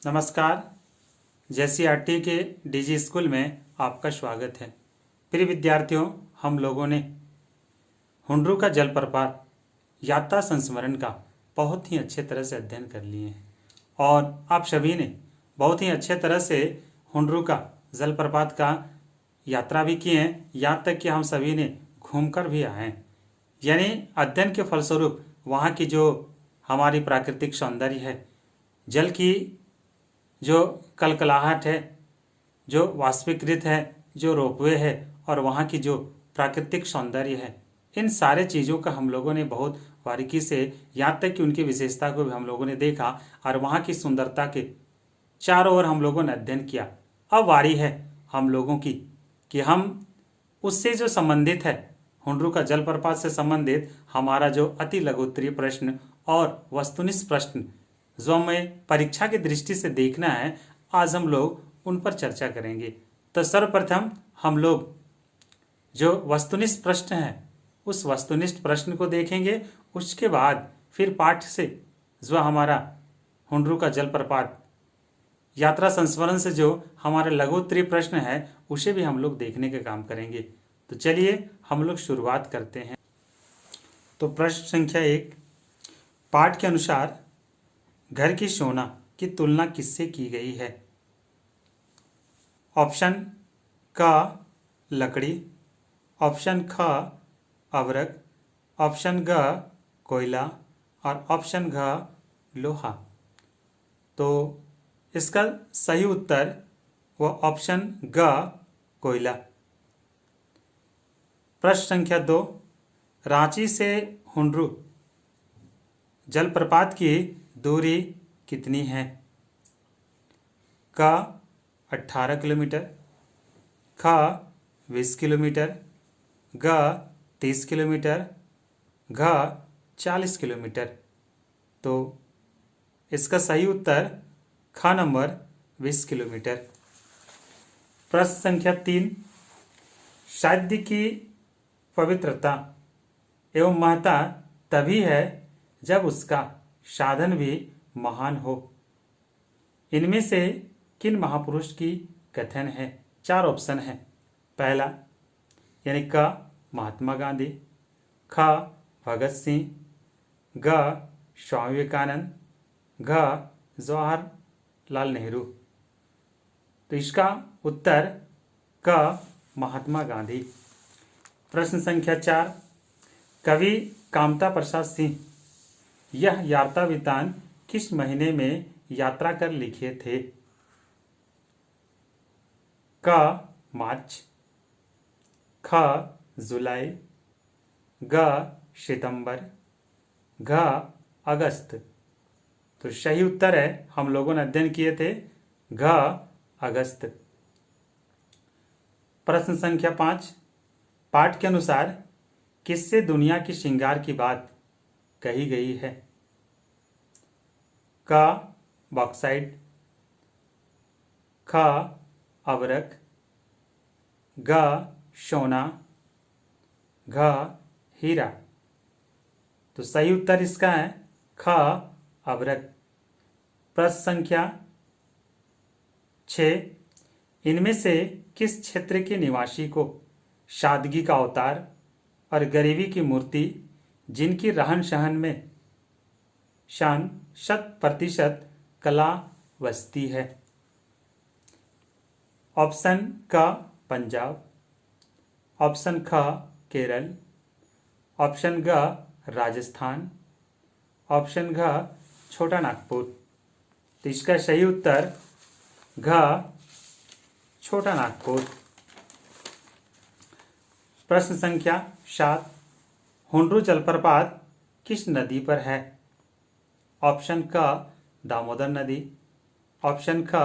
नमस्कार। जेसीईआरटी के DG school में आपका स्वागत है। प्रिय विद्यार्थियों, हम लोगों ने हुंड्रू का जलप्रपात यात्रा संस्मरण का बहुत ही अच्छे तरह से अध्ययन कर लिए हैं और आप सभी ने बहुत ही अच्छे तरह से हुंड्रू का जलप्रपात का यात्रा भी किए हैं। यहाँ तक कि हम सभी ने घूमकर भी आए हैं, यानी अध्ययन के फलस्वरूप वहाँ की जो हमारी प्राकृतिक सौंदर्य है, जल की जो कलकलाहट है, जो वाष्पीकृत है, जो रोपवे है और वहाँ की जो प्राकृतिक सौंदर्य है, इन सारे चीज़ों का हम लोगों ने बहुत बारीकी से, यहाँ तक कि उनकी विशेषता को भी हम लोगों ने देखा और वहाँ की सुंदरता के चारों ओर हम लोगों ने अध्ययन किया। अब वारी है हम लोगों की कि हम उससे जो संबंधित है, हुंड्रू का जलप्रपात से संबंधित हमारा जो अति लघुत्तरीय प्रश्न और वस्तुनिष्ठ प्रश्न जो हमें परीक्षा की दृष्टि से देखना है, आज हम लोग उन पर चर्चा करेंगे। तो सर्वप्रथम हम लोग जो वस्तुनिष्ठ प्रश्न है उस वस्तुनिष्ठ प्रश्न को देखेंगे। उसके बाद फिर पाठ से जो हमारा हुंड्रू का जलप्रपात यात्रा संस्मरण से जो हमारे लघुत्तरीय प्रश्न है उसे भी हम लोग देखने का काम करेंगे। तो चलिए हम लोग शुरुआत करते हैं। तो प्रश्न संख्या 1, पाठ के अनुसार घर की सोना की तुलना किससे की गई है? ऑप्शन क लकड़ी, ऑप्शन ख अबरक, ऑप्शन ग कोयला और ऑप्शन घ लोहा। तो इसका सही उत्तर वो ऑप्शन ग कोयला। प्रश्न संख्या 2, रांची से हुंड्रू जलप्रपात की दूरी कितनी है? क 18 किलोमीटर, ख 20 किलोमीटर, ग 30 किलोमीटर, घ 40 किलोमीटर। तो इसका सही उत्तर ख नंबर 20 किलोमीटर। प्रश्न संख्या 3, शादी की पवित्रता एवं महत्ता तभी है जब उसका साधन भी महान हो। इनमें से किन महापुरुष की कथन है? 4 ऑप्शन है। पहला यानी क महात्मा गांधी, ख भगत सिंह, ग स्वामी विवेकानंद, घ जवाहरलाल नेहरू। तो इसका उत्तर क महात्मा गांधी। प्रश्न संख्या 4, कवि कामता प्रसाद सिंह यह यात्रा वृत्तांत किस महीने में यात्रा कर लिखे थे? क मार्च, ख जुलाई, ग सितंबर, घ अगस्त। तो सही उत्तर है, हम लोगों ने अध्ययन किए थे, घ अगस्त। प्रश्न संख्या 5, पाठ के अनुसार किससे दुनिया की श्रृंगार की बात कही गई है? क बॉक्साइट, ख अबरक, ग सोना, घ हीरा। तो सही उत्तर इसका है ख अबरक। प्रश्न संख्या 6, इनमें से किस क्षेत्र के निवासी को सादगी का अवतार और गरीबी की मूर्ति, जिनकी रहन सहन में 100% कला बसती है? ऑप्शन क पंजाब, ऑप्शन ख केरल, ऑप्शन ग राजस्थान, ऑप्शन घ छोटा नागपुर। तो इसका सही उत्तर घ छोटा नागपुर। प्रश्न संख्या 7, हुंड्रू जलप्रपात किस नदी पर है? ऑप्शन क दामोदर नदी, ऑप्शन ख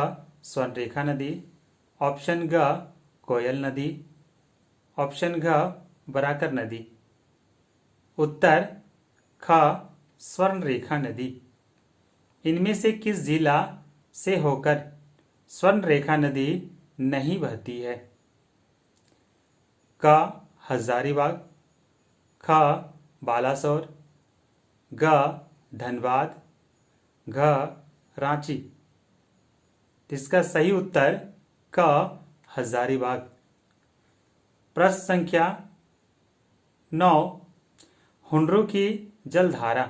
स्वर्णरेखा नदी, ऑप्शन ग कोयल नदी, ऑप्शन घ बराकर नदी। उत्तर ख स्वर्णरेखा नदी। इनमें से किस जिला से होकर स्वर्णरेखा नदी नहीं बहती है? क हजारीबाग, ख बालासोर, ग धनबाद, घ रांची। तो इसका सही उत्तर क हजारीबाग। प्रश्न संख्या 9, हुंड्रू की जलधारा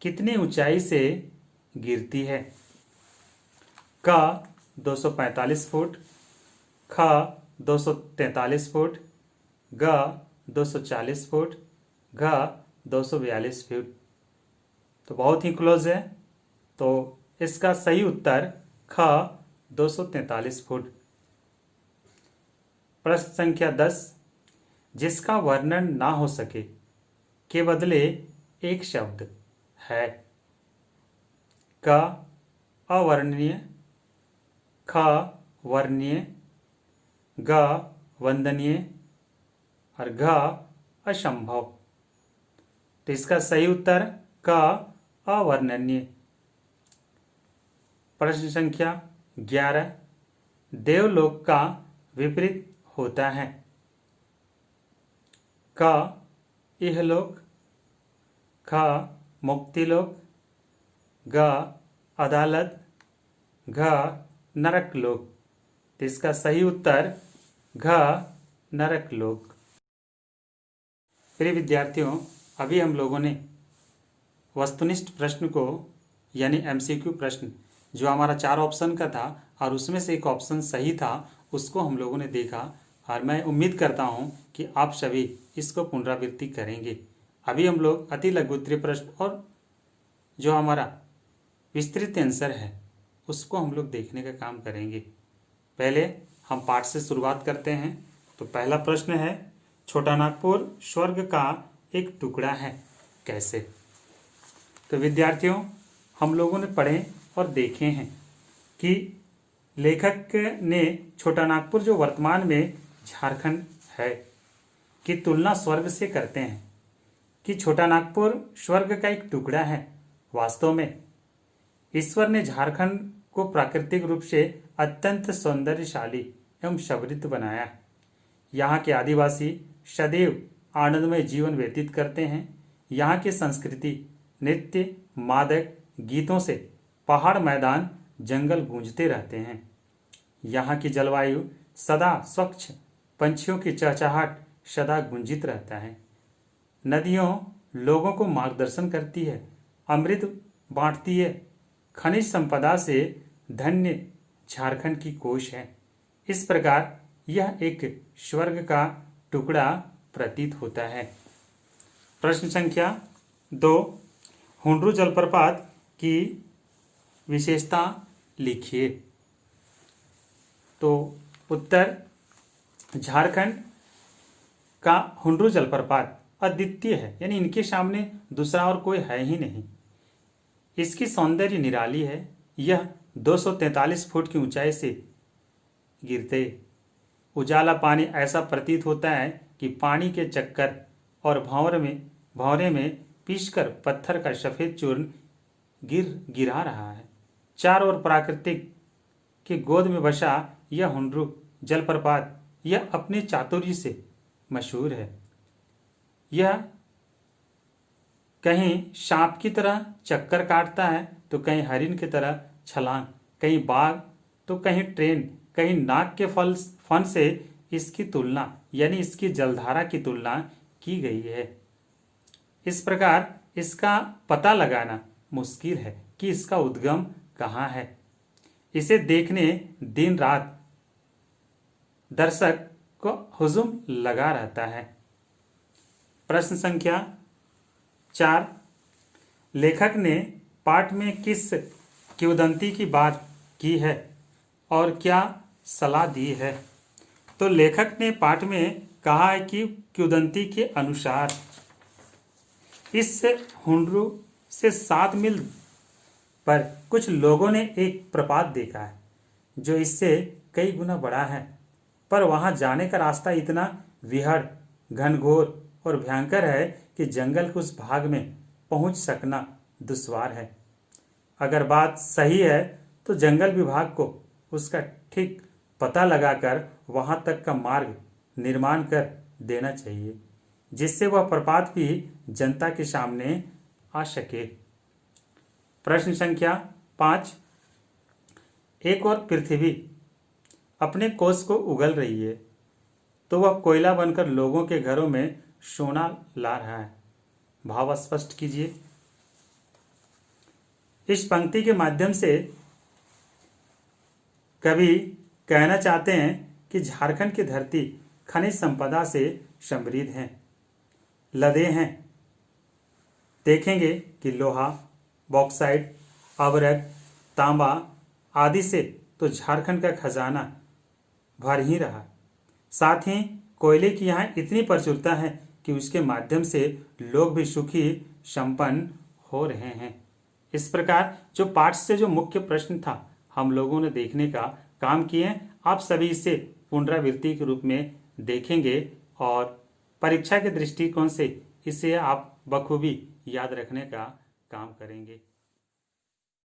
कितनी ऊंचाई से गिरती है? क 245 फुट, ख 243 फुट, ग 240 फुट, घ 242 फुट। तो बहुत ही क्लोज है, तो इसका सही उत्तर ख 243 फुट। प्रश्न संख्या 10, जिसका वर्णन ना हो सके के बदले एक शब्द है? क अवर्णनीय, ख वर्णनीय, ग वंदनीय और घ असंभव। तो इसका सही उत्तर क अवर्णनीय। प्रश्न संख्या 11, देवलोक का विपरीत होता है? क इहलोक, ख मुक्तिलोक, ग अदालत, घ नरकलोक। तो इसका सही उत्तर घ नरकलोक। प्रिय विद्यार्थियों, अभी हम लोगों ने वस्तुनिष्ठ प्रश्न को यानी एमसीक्यू प्रश्न जो हमारा 4 ऑप्शन का था और उसमें से एक ऑप्शन सही था उसको हम लोगों ने देखा, और मैं उम्मीद करता हूं कि आप सभी इसको पुनरावृत्ति करेंगे। अभी हम लोग अति लघु उत्तरीय प्रश्न और जो हमारा विस्तृत आंसर है उसको हम लोग देखने का काम करेंगे। पहले हम पाठ से शुरुआत करते हैं। तो पहला प्रश्न है, छोटा नागपुर स्वर्ग का एक टुकड़ा है, कैसे? तो विद्यार्थियों, हम लोगों ने पढ़े और देखे हैं कि लेखक ने छोटा नागपुर जो वर्तमान में झारखंड है की तुलना स्वर्ग से करते हैं कि छोटा नागपुर स्वर्ग का एक टुकड़ा है। वास्तव में ईश्वर ने झारखंड को प्राकृतिक रूप से अत्यंत सौंदर्यशाली एवं समृद्ध बनाया। यहाँ के आदिवासी सदैव आनंदमय जीवन व्यतीत करते हैं। यहाँ की संस्कृति नृत्य, मादक गीतों से पहाड़, मैदान, जंगल गूंजते रहते हैं। यहाँ की जलवायु सदा स्वच्छ, पंछियों की चहचहाट सदा गुंजित रहता है। नदियों लोगों को मार्गदर्शन करती है, अमृत बांटती है। खनिज संपदा से धन्य झारखंड की कोश है। इस प्रकार यह एक स्वर्ग का टुकड़ा प्रतीत होता है। प्रश्न संख्या 2, हुंड्रू जलप्रपात की विशेषता लिखिए। तो उत्तर, झारखंड का हुंड्रू जलप्रपात अद्वितीय है, यानी इनके सामने दूसरा और कोई है ही नहीं। इसकी सौंदर्य निराली है। यह 243 फुट की ऊंचाई से गिरते उजाला पानी ऐसा प्रतीत होता है कि पानी के चक्कर और भंवरे में पीसकर पत्थर का सफेद चूर्ण गिरा रहा है। चारों ओर प्रकृतिक के गोद में बसा यह हुंड्रू जलप्रपात यह अपने चातुर्य से मशहूर है। यह कहीं सांप की तरह चक्कर काटता है तो कहीं हरिन की तरह छलांग, कहीं बाघ तो कहीं ट्रेन, कहीं नाग के फन से इसकी तुलना यानी इसकी जलधारा की तुलना की गई है। इस प्रकार इसका पता लगाना मुश्किल है कि इसका उद्गम कहाँ है। इसे देखने दिन रात दर्शक को हुजूम लगा रहता है। प्रश्न संख्या 4, लेखक ने पाठ में किस किंवदंती की बात की है और क्या सलाह दी है? तो लेखक ने पाठ में कहा है कि किंवदंती के अनुसार इस हुंड्रू से 7 मील पर कुछ लोगों ने एक प्रपात देखा है जो इससे कई गुना बड़ा है, पर वहां जाने का रास्ता इतना विहड़, घनघोर और भयंकर है कि जंगल के उस भाग में पहुंच सकना दुश्वार है। अगर बात सही है तो जंगल विभाग को उसका ठीक पता लगाकर वहां तक का मार्ग निर्माण कर देना चाहिए, जिससे वह प्रपात भी जनता के सामने आ सके। प्रश्न संख्या 5, एक और पृथ्वी अपने कोष को उगल रही है तो वह कोयला बनकर लोगों के घरों में सोना ला रहा है। भाव स्पष्ट कीजिए। इस पंक्ति के माध्यम से कवि कहना चाहते हैं कि झारखंड की धरती खनिज संपदा से समृद्ध है, लदे हैं। देखेंगे कि लोहा, बॉक्साइट, अवरक, तांबा आदि से तो झारखंड का खजाना भर ही रहा। साथ ही कोयले की यहाँ इतनी प्रचुरता है कि उसके माध्यम से लोग भी सुखी संपन्न हो रहे हैं। इस प्रकार जो पाठ से जो मुख्य प्रश्न था हम लोगों ने देखने का काम किए। आप सभी इसे पुनरावृत्ति के रूप में देखेंगे और परीक्षा के दृष्टिकोण से इसे आप बखूबी याद रखने का काम करेंगे।